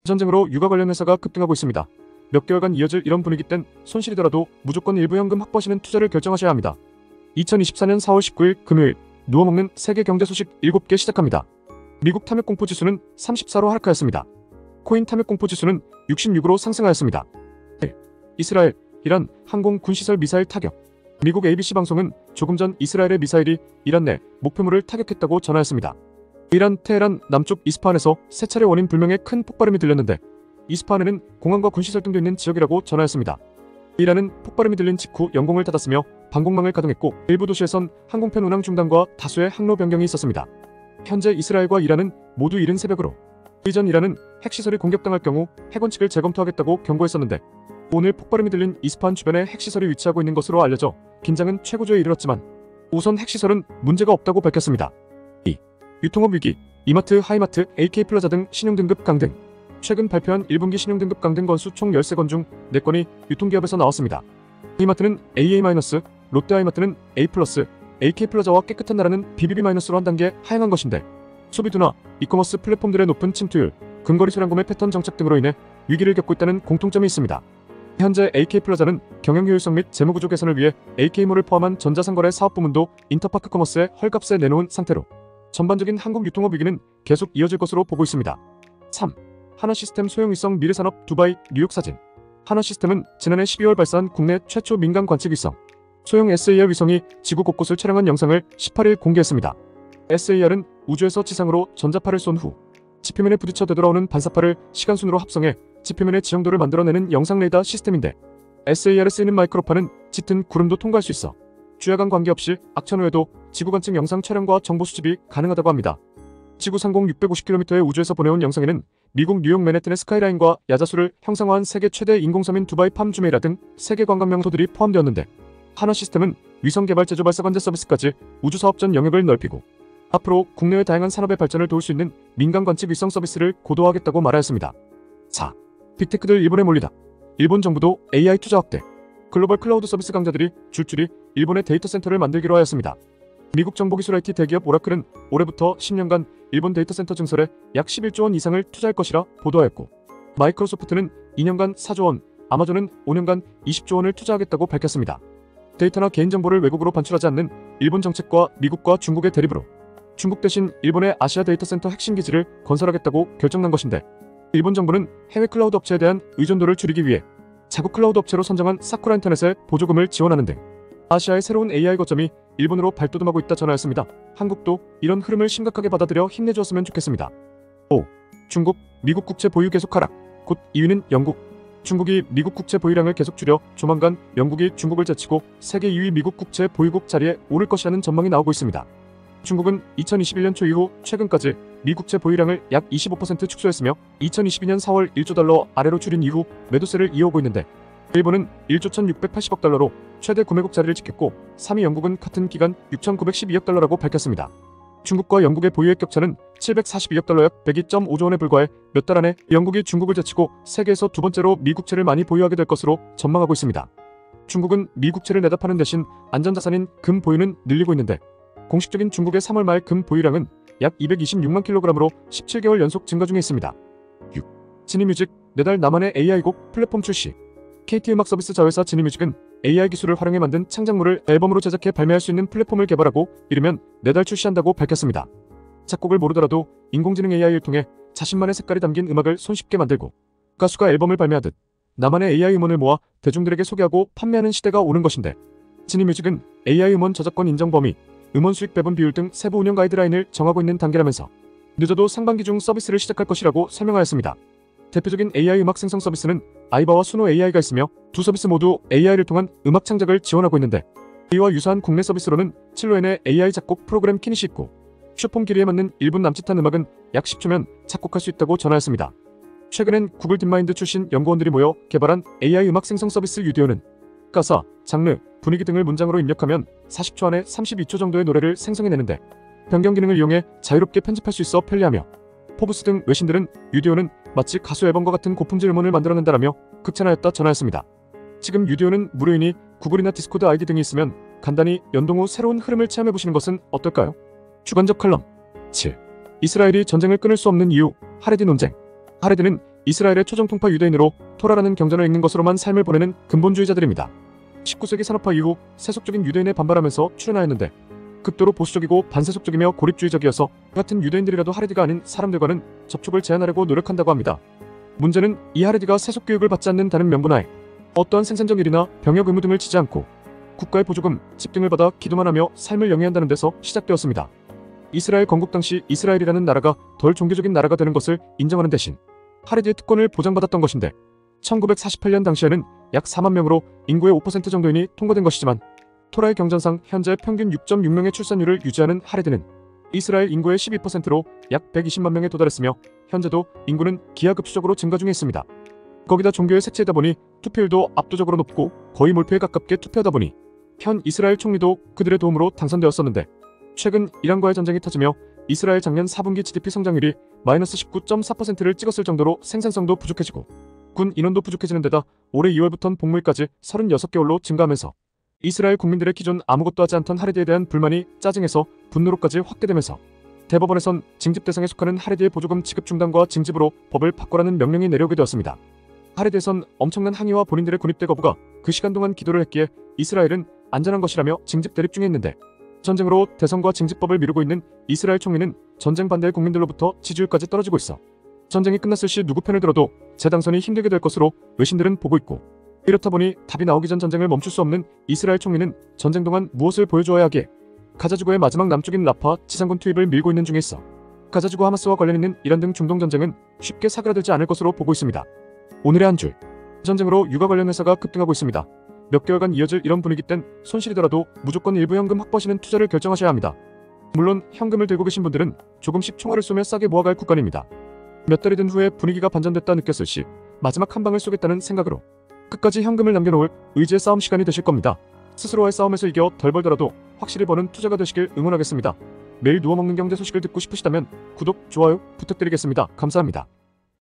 전쟁으로 육아 관련 회사가 급등하고 있습니다. 몇 개월간 이어질 이런 분위기 땐 손실이더라도 무조건 일부 현금 확보하시는 투자를 결정하셔야 합니다. 2024년 4월 19일 금요일 누워먹는 세계 경제 소식 7개 시작합니다. 미국 탐욕공포지수는 34로 하락하였습니다. 코인 탐욕공포지수는 66으로 상승하였습니다. 이스라엘, 이란 항공 군시설 미사일 타격. 미국 ABC 방송은 조금 전 이스라엘의 미사일이 이란 내 목표물을 타격했다고 전하였습니다. 이란 테헤란 남쪽 이스파한에서 세 차례 원인 불명의 큰 폭발음이 들렸는데 이스파한에는 공항과 군시설 등도 있는 지역이라고 전하였습니다. 이란은 폭발음이 들린 직후 영공을 닫았으며 방공망을 가동했고 일부 도시에선 항공편 운항 중단과 다수의 항로 변경이 있었습니다. 현재 이스라엘과 이란은 모두 이른 새벽으로 이전 이란은 핵시설이 공격당할 경우 핵원칙을 재검토하겠다고 경고했었는데 오늘 폭발음이 들린 이스파한 주변에 핵시설이 위치하고 있는 것으로 알려져 긴장은 최고조에 이르렀지만 우선 핵시설은 문제가 없다고 밝혔습니다. 2. 유통업 위기, 이마트, 하이마트, AK플라자 등 신용등급 강등. 최근 발표한 1분기 신용등급 강등 건수 총 13건 중 4건이 유통기업에서 나왔습니다. 이마트는 AA-, 롯데하이마트는 A+, AK플라자와 깨끗한 나라는 BBB-로 한 단계 하향한 것인데 소비두나 이커머스 플랫폼들의 높은 침투율, 근거리 소량구매 패턴 정착 등으로 인해 위기를 겪고 있다는 공통점이 있습니다. 현재 AK플라자는 경영효율성 및 재무구조 개선을 위해 AK몰을 포함한 전자상거래 사업부문도 인터파크 커머스에 헐값에 내놓은 상태로 전반적인 한국 유통업 위기는 계속 이어질 것으로 보고 있습니다. 3. 하나시스템 소형위성 미래산업 두바이 뉴욕 사진. 하나시스템은 지난해 12월 발사한 국내 최초 민간 관측 위성 소형 SAR 위성이 지구 곳곳을 촬영한 영상을 18일 공개했습니다. SAR은 우주에서 지상으로 전자파를 쏜 후 지표면에 부딪혀 되돌아오는 반사파를 시간순으로 합성해 지표면의 지형도를 만들어내는 영상 레이더 시스템인데 SAR에 쓰이는 마이크로파는 짙은 구름도 통과할 수 있어 주야간 관계없이 악천 후에도 지구 관측 영상 촬영과 정보 수집이 가능하다고 합니다. 지구 상공 650km의 우주에서 보내온 영상에는 미국 뉴욕 맨해튼의 스카이라인과 야자수를 형상화한 세계 최대 인공섬인 두바이 팜 주메이라 등 세계 관광 명소들이 포함되었는데 하나시스템은 위성 개발 제조 발사 관제 서비스까지 우주 사업 전 영역을 넓히고 앞으로 국내외 다양한 산업의 발전을 도울 수 있는 민간 관측 위성 서비스를 고도화하겠다고 말하였습니다. 4. 빅테크들 일본에 몰리다. 일본 정부도 AI 투자 확대. 글로벌 클라우드 서비스 강자들이 줄줄이 일본의 데이터 센터를 만들기로 하였습니다. 미국 정보기술 IT 대기업 오라클은 올해부터 10년간 일본 데이터 센터 증설에 약 11조 원 이상을 투자할 것이라 보도하였고 마이크로소프트는 2년간 4조 원, 아마존은 5년간 20조 원을 투자하겠다고 밝혔습니다. 데이터나 개인정보를 외국으로 반출하지 않는 일본 정책과 미국과 중국의 대립으로 중국 대신 일본의 아시아 데이터 센터 핵심 기지를 건설하겠다고 결정난 것인데 일본 정부는 해외 클라우드 업체에 대한 의존도를 줄이기 위해 자국 클라우드 업체로 선정한 사쿠라 인터넷에 보조금을 지원하는 등 아시아의 새로운 AI 거점이 일본으로 발돋움하고 있다 전하였습니다. 한국도 이런 흐름을 심각하게 받아들여 힘내주었으면 좋겠습니다. 5. 중국, 미국 국채 보유 계속 하락. 곧 2위는 영국. 중국이 미국 국채 보유량을 계속 줄여 조만간 영국이 중국을 제치고 세계 2위 미국 국채 보유국 자리에 오를 것이라는 전망이 나오고 있습니다. 중국은 2021년 초 이후 최근까지 미국채 보유량을 약 25% 축소했으며 2022년 4월 1조 달러 아래로 줄인 이후 매도세를 이어오고 있는데 일본은 1조 1680억 달러로 최대 구매국 자리를 지켰고 3위 영국은 같은 기간 6912억 달러라고 밝혔습니다. 중국과 영국의 보유액 격차는 742억 달러 약 102.5조 원에 불과해 몇 달 안에 영국이 중국을 제치고 세계에서 두 번째로 미국채를 많이 보유하게 될 것으로 전망하고 있습니다. 중국은 미국채를 내다 파는 대신 안전자산인 금 보유는 늘리고 있는데 공식적인 중국의 3월 말 금 보유량은 약 226만 kg으로 17개월 연속 증가 중에 있습니다. 6. 지니뮤직, 4달 나만의 AI곡 플랫폼 출시. KT 음악 서비스 자회사 지니뮤직은 AI 기술을 활용해 만든 창작물을 앨범으로 제작해 발매할 수 있는 플랫폼을 개발하고 이르면 4달 출시한다고 밝혔습니다. 작곡을 모르더라도 인공지능 AI를 통해 자신만의 색깔이 담긴 음악을 손쉽게 만들고 가수가 앨범을 발매하듯 나만의 AI 음원을 모아 대중들에게 소개하고 판매하는 시대가 오는 것인데 지니뮤직은 AI 음원 저작권 인정 범위, 음원 수익 배분 비율 등 세부 운영 가이드라인을 정하고 있는 단계라면서 늦어도 상반기 중 서비스를 시작할 것이라고 설명하였습니다. 대표적인 AI 음악 생성 서비스는 아이바와 수노 AI가 있으며 두 서비스 모두 AI를 통한 음악 창작을 지원하고 있는데 이와 유사한 국내 서비스로는 칠로엔의 AI 작곡 프로그램 키닛이 있고 슈폰 길이에 맞는 1분 남짓한 음악은 약 10초면 작곡할 수 있다고 전하였습니다. 최근엔 구글 딥마인드 출신 연구원들이 모여 개발한 AI 음악 생성 서비스 유디오는 가사, 장르, 분위기 등을 문장으로 입력하면 40초 안에 32초 정도의 노래를 생성해내는데 변경 기능을 이용해 자유롭게 편집할 수 있어 편리하며 포브스 등 외신들은 유디오는 마치 가수 앨범과 같은 고품질 음원을 만들어낸다라며 극찬하였다 전하였습니다. 지금 유디오는 무료이니 구글이나 디스코드 아이디 등이 있으면 간단히 연동 후 새로운 흐름을 체험해보시는 것은 어떨까요? 주관적 칼럼 7. 이스라엘이 전쟁을 끊을 수 없는 이유, 하레디 논쟁. 하레디는 이스라엘의 초정통파 유대인으로 토라라는 경전을 읽는 것으로만 삶을 보내는 근본주의자들입니다. 19세기 산업화 이후 세속적인 유대인에 반발하면서 출현하였는데 극도로 보수적이고 반세속적이며 고립주의적이어서 같은 유대인들이라도 하레디가 아닌 사람들과는 접촉을 제한하려고 노력한다고 합니다. 문제는 이 하레디가 세속 교육을 받지 않는다는 명분하에 어떠한 생산적 일이나 병역 의무 등을 지지 않고 국가의 보조금, 집 등을 받아 기도만 하며 삶을 영위한다는 데서 시작되었습니다. 이스라엘 건국 당시 이스라엘이라는 나라가 덜 종교적인 나라가 되는 것을 인정하는 대신 하레디의 특권을 보장받았던 것인데 1948년 당시에는 약 4만 명으로 인구의 5% 정도인이 통과된 것이지만 토라의 경전상 현재 평균 6.6명의 출산율을 유지하는 하레디는 이스라엘 인구의 12%로 약 120만 명에 도달했으며 현재도 인구는 기하급수적으로 증가 중에 있습니다. 거기다 종교의 색채이다 보니 투표율도 압도적으로 높고 거의 몰표에 가깝게 투표하다 보니 현 이스라엘 총리도 그들의 도움으로 당선되었었는데 최근 이란과의 전쟁이 터지며 이스라엘 작년 4분기 GDP 성장률이 마이너스 19.4%를 찍었을 정도로 생산성도 부족해지고 군 인원도 부족해지는 데다 올해 2월부터는 복무일까지 36개월로 증가하면서 이스라엘 국민들의 기존 아무것도 하지 않던 하레디에 대한 불만이 짜증에서 분노로까지 확대되면서 대법원에선 징집 대상에 속하는 하레디의 보조금 지급 중단과 징집으로 법을 바꿔라는 명령이 내려오게 되었습니다. 하레디에선 엄청난 항의와 본인들의 군입대 거부가 그 시간 동안 기도를 했기에 이스라엘은 안전한 것이라며 징집 대립 중에 있는데 전쟁으로 대선과 징집법을 미루고 있는 이스라엘 총리는 전쟁 반대의 국민들로부터 지지율까지 떨어지고 있어 전쟁이 끝났을 시 누구 편을 들어도 재당선이 힘들게 될 것으로 외신들은 보고 있고 이렇다 보니 답이 나오기 전 전쟁을 멈출 수 없는 이스라엘 총리는 전쟁 동안 무엇을 보여주어야 하기에 가자지구의 마지막 남쪽인 라파 지상군 투입을 밀고 있는 중에 있어 가자지구 하마스와 관련 있는 이란 등 중동 전쟁은 쉽게 사그라들지 않을 것으로 보고 있습니다. 오늘의 한 줄. 전쟁으로 육아 관련 회사가 급등하고 있습니다. 몇 개월간 이어질 이런 분위기 땐 손실이더라도 무조건 일부 현금 확보하시는 투자를 결정하셔야 합니다. 물론 현금을 들고 계신 분들은 조금씩 총알을 쏘며 싸게 모아갈 국간입니다. 몇 달이 든 후에 분위기가 반전됐다 느꼈을 시 마지막 한 방을 쏘겠다는 생각으로 끝까지 현금을 남겨놓을 의지의 싸움 시간이 되실 겁니다. 스스로와의 싸움에서 이겨 덜 벌더라도 확실히 버는 투자가 되시길 응원하겠습니다. 매일 누워먹는 경제 소식을 듣고 싶으시다면 구독, 좋아요 부탁드리겠습니다. 감사합니다.